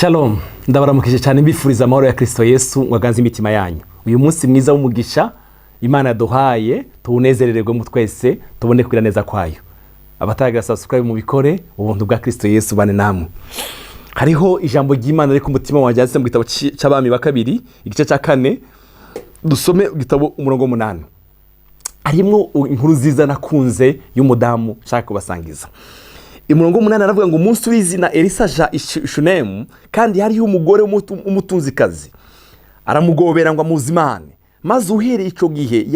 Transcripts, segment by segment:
Shalom, ndabaramukije cyane mbifuriza amahoro ya Kristo Yesu waganze imitima yanyu. Uyu munsi mwiza w'umugisha Imana yaduhaye tuwunezerererwe mu twese tubone kwira neza kwayo. Abataragira subscribe mu bikore ubuntu bwa Kristo Yesu bane namwe. Hariho ijambo ry'Imana riri ku mutima wanjye mu gitabo cy'Abami ba kabiri igice cya 4 dusome igitabo umurongo 8. Harimo inkuru nziza nakunze y'umudamu nshaka kubasangiza. Umurongo 8 aravuga ngo umunsi w'izina Elisa ja Shunemu kandi hariho umugore umutunzikazi aramugobera ngo amuzimane maze uhereye ico gihe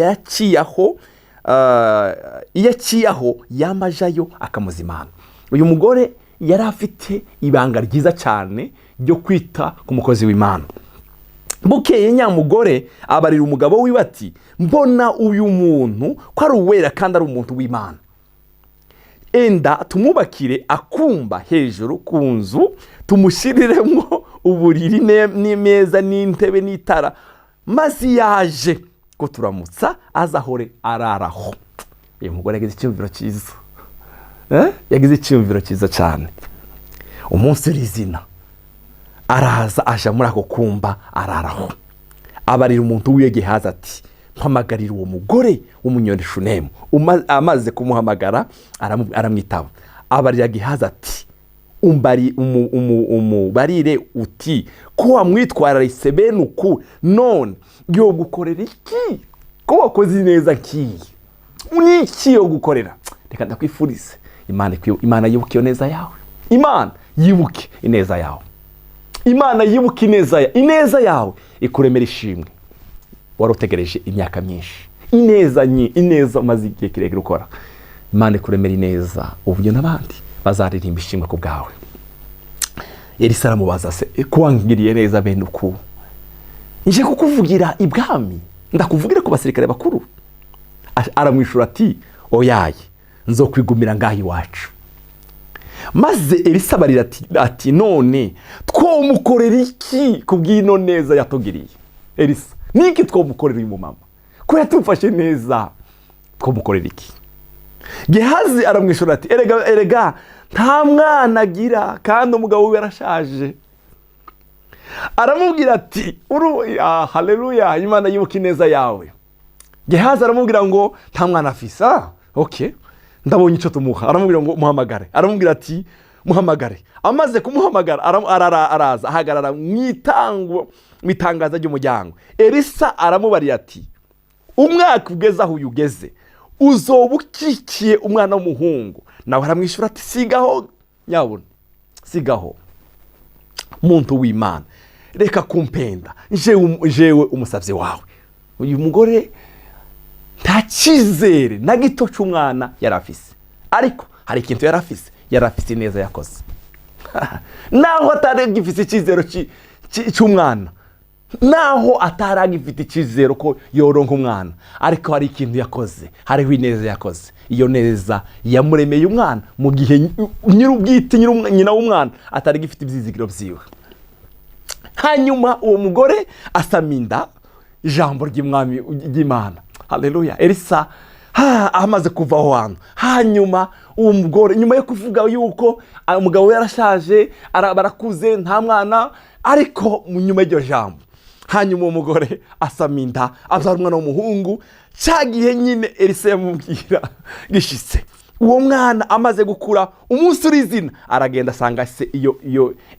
yaciyaho yamajayo akamuzimana. Uyu mugore yari afite ibanga ryiza cyane ryo kwita ku mukozi w'Imana. Bukeye nyamugore abarira umugabo wiwe ati mbona uyu muntu ko ari uwera kandi ari umuntu w'Imana. Enda tumubakire akumba hejuru ku nzu tumushiriremo uburiri n'imeza n'intebe n'itara maze yaje ko turamutsa azahore araraho. Uyu mugore yagize icyumviro cyiza. Yagize icyumviro cyiza cyane. Umunsi w'izina araza aja muri ako kumba araraho. Abarira umuntu w'Gehazi ati mpamagarira uwo mugore w'umunyoni Shunemu. Amaze kumuhamagara aramwitaba. Abarira Gehazi ati umubarire uti ko wamwitwararise bene uku none yo gukorera iki ko wakoze neza nkiyi uniki yo gukorera. Reka ndakwifurize Imana yibuke neza yawe. Imana yibuke ineza yawe. Imana yibuke ineza yawe ikuremera ishimwe warutegereje imyaka myinshi. Ineza maze igihe kirekire ukora. Imana ikuremera ineza uburyo n'abandi bazaririmba ishimwe ku bwawe. Elisa aramubaza se ko wangiriye neza bene uku nje kukuvugira ibwami ndakuvugira ku basirikare bakuru. Aramwishura ati oyaye nzokwigumira ngahi wacu. Maze Elisa barira ati none twomukorera iki kubw'ino neza yatugiriye. Elisa niki twomukorera uyu mama ko yatumfashe neza twomukorera iki? Gehazi aramwishura ati erega nta mwana agira kandi umugabo we yarashaje. Aramubwira ati haleluya Imana yibuka ineza yawe. Gehazi aramubwira ngo nta mwana afise. Okay, ndabonye icyo tumuha. Aramubwira ngo muhamagare. Aramubwira ati muhamagare. Amaze kumuhamagara araza ahagarara mwitangaza ry'umuryango. Elisa aramubarira ati umwaka ugeze aho uyugeze uzobukikiye umwana w'umuhungu. Nawe aramwishura ati sigaho nyabona sigaho muntu w'Imana reka kumpenda jewe umusavye wawe. Uyu mugore nta cyizere na gito cy'umwana yarafise, ariko hari ikintu yarafise neza yakoze. Naho ataragifise icyizero cy'umwana, naho ataragifite icyizero ko yoronka umwana, ariko hari ikintu yakoze, hariho ineza yakoze. Iyo neza yamuremeye umwana mu gihe nyirubwite nyina w'umwana ataragifite ibyizigiro byiwe. Hanyuma uwo mugore asaminda ijambo ry'Imwami ry'Imana. Haleluya. Elisa amaze kuva aho hantu, hanyuma uwo mugore nyuma yo kuvuga yuko umugabo yarashaje barakuze nta mwana, ariko nyuma y'iryo jambo hanyuma uwo mugore asaminda abyara umwana w'umuhungu. Cyagihe nyine Elisa yamubwira gishitse. Uwo mwana amaze gukura umunsi w'izina aragenda asanga se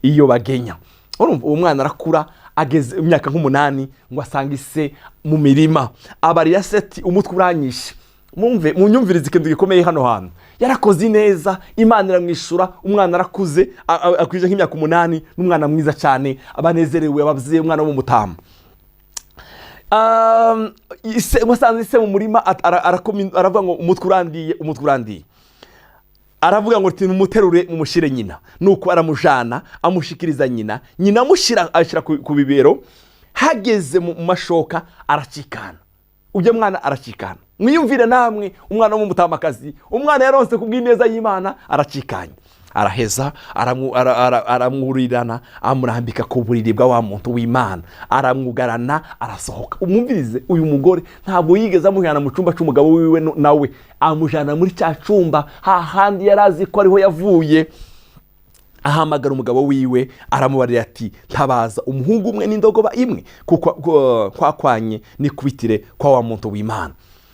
iyo bagenya. Urumva uwo mwana arakura ageze imyaka nk'umunani ngo asanga ise mu mirima. Abarira se ati umutwe uranyishe. Munyumvirize ikintu gikomeye hano hantu. Yarakoze neza, Imana iramwishura, umwana arakuze akwije nk'imyaka 8 n'umwana mwiza cyane abanezerewe abavye umwana wo mutama. Wasanze ise mu murima aravuga ngo umutwe urandiye. Aravuga ngo tumuterure mumushire nyina. Nuko aramujana amushikiriza nyina. Nyina ashira ku bibero. Hageze mu mashoka aracikana. Ujye mwana aracikana. Mwiyumvire namwe umwana wo mutamakazi, umwana yaronse kubw'ineza y'Imana aracikanye. Araheza aramurirana amurambika ku buriri bwa wa muntu w'Imana. Aramwugarana arasohoka. Umumvirize uyu mugore ntabwo yigeze amujana mu cyumba cy'umugabo wiwe nawe amujana muri cya cyumba hahandi yarazi ko ariho yavuye. ahamagara umugabo wiwe aramubarira ati ntabaza umuhungu umwe n'indogoba imwe kuko kwakwanye nikubitire kwa wa muntu w'Imana.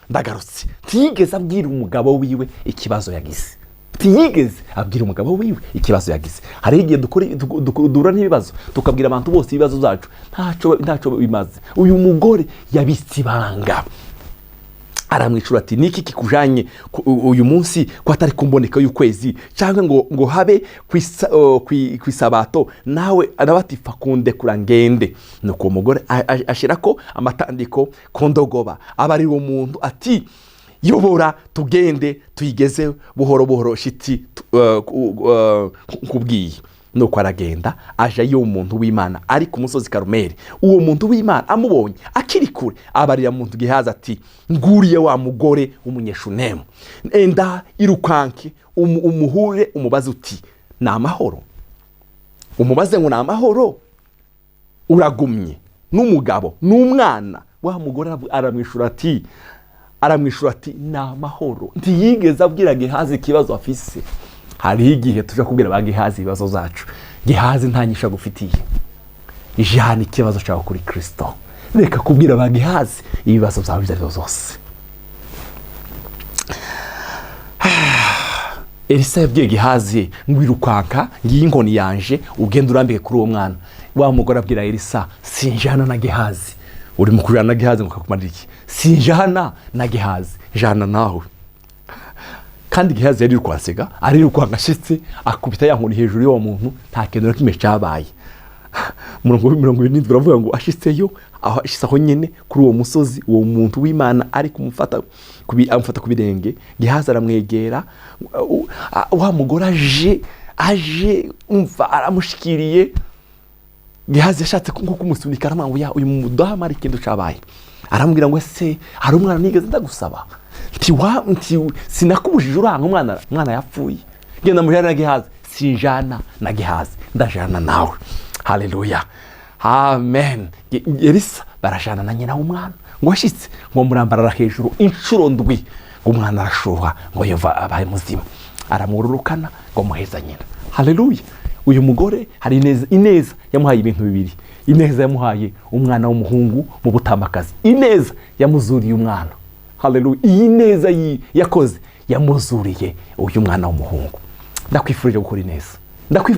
Ndagarutse ntiyigeze abwira umugabo wiwe ikibazo yagize. Ntiyigeze abwira umugabo wiwe ikibazo yagize. Hari igihe dukura n'ibibazo tukabwira abantu bose ibibazo zacu ntaco bimaze. Uyu mugore yabitse ibanga. Aramwicura ati niki kikujanye uyu munsi ko atari kumboneka y'ukwezi cyangwa ngo habe kwisabato nawe arabatifa kunde kurangende. Nuko umugore ashirako amatandiko kondogoba abari uwo muntu ati yobora tugende tuyigeze buhoro buhoro shiti kubwiye. Nuko aragenda aje yo umuntu w'Imana ari ku musozi Karumeli. Uwo muntu w'Imana amubonye akiri kure abarira muntu Gehazi ati nguriye wa mugore w'umunyeshunemu, enda irukanke umuhure umubaze uti namahoro. Umubaze ngo namahoro, uragumye n'umugabo n'umwana. Wa mugore aramwishura ati namahoro. Ntiyigeze abwira Gehazi ikibazo afise. Hari igihe tuja kubwira ba Gehazi ibibazo zacu, Gehazi ntanyisha gufitiye. Ijana ikibazo cyawe kuri Kristo. Reka kubwira ba Gehazi ibibazo byawe byari zose. Elisa yabwiye Gehazi ngwirukanka ngiye inkoni yanje ugenda urambike kuri uwo mwana. Wa mugore abwira Elisa sinjana na Gehazi. Uri mu kujana na Gehazi ngo kakumarira iki? Sinjana na Gehazi, jana nawe. Kandi Gehazi yari kwasega ari kwangashitse akubita ya nkoni hejuru y'uwo muntu nta kintu na kimwe cyabaye. Murongo 27 baravuga ngo ashitseyo aho ashisaho nyene kuri uwo musozi uwo muntu w'Imana ari kumufata amufata kubirenge. Gehazi aramwegera, wa mugore aje umva aramushikiriye. Gehazi yashatse nko kumusunika aramwanga uyu mudamu ari kintu cyabaye. Aramubwira ngo ese hari umwana nigeze ndagusaba? Nti sinakubujije uranga umwana yapfuye. Genda mujana na Gehazi. Sinjana na Gehazi, ndajana nawe. Haleluya, amen. Elisa barajana na nyina w'umwana ngo ashitse ngo murambarara hejuru inshuro ndwi. Umwana arashuha ngo yova abaye muzima, aramururukana ngo muheza nyina. Haleluya. Uyu mugore hari ineza yamuhaye ibintu bibiri. Ineza yamuhaye umwana w'umuhungu mu butamakazi. Ineza yamuzuriye umwana. Haleluya. Iyi neza yakoze yamuzuriye uyu mwana w'umuhungu. Ndakwifurije gukora ineza.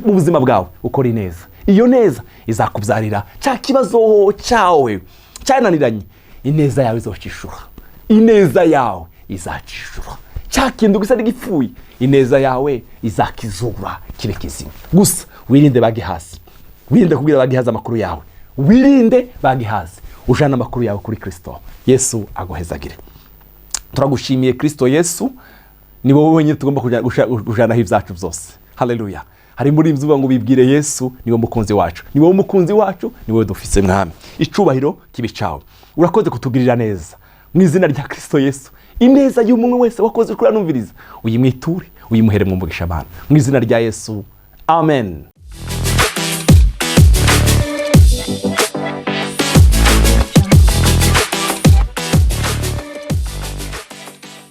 Mu buzima bwawe ukora ineza. Iyo neza izakubyarira cya kibazo cyawe cyananiranye. Ineza yawe izocishura. Ineza yawe izacishura. Cya kintu gisa n'igipfuye, ineza yawe izakizura kibe kizima. Gusa wirinde ba Gehazi. Wirinde kubwira ba Gehazi amakuru yawe. Wirinde ba Gehazi. Ujana amakuru yawe kuri Kristo. Yesu aguhezagire. Turagushimiye Kristo Yesu, ni wowe wenyine tugomba kujana ibyacu byose. Haleluya. Hari muri mvuga ngo bibwire Yesu niwe mukunzi wacu. Ni wowe mukunzi wacu, ni wowe dufise mwami. Icubahiro kibicawe. Urakoze kutugirira neza. Mu izina rya Kristo Yesu. Ineza y'umuntu wese wakoze kuri anumviriza uyimwiture uyimuhere mu mugisha abantu. Mu izina rya Yesu. Amen.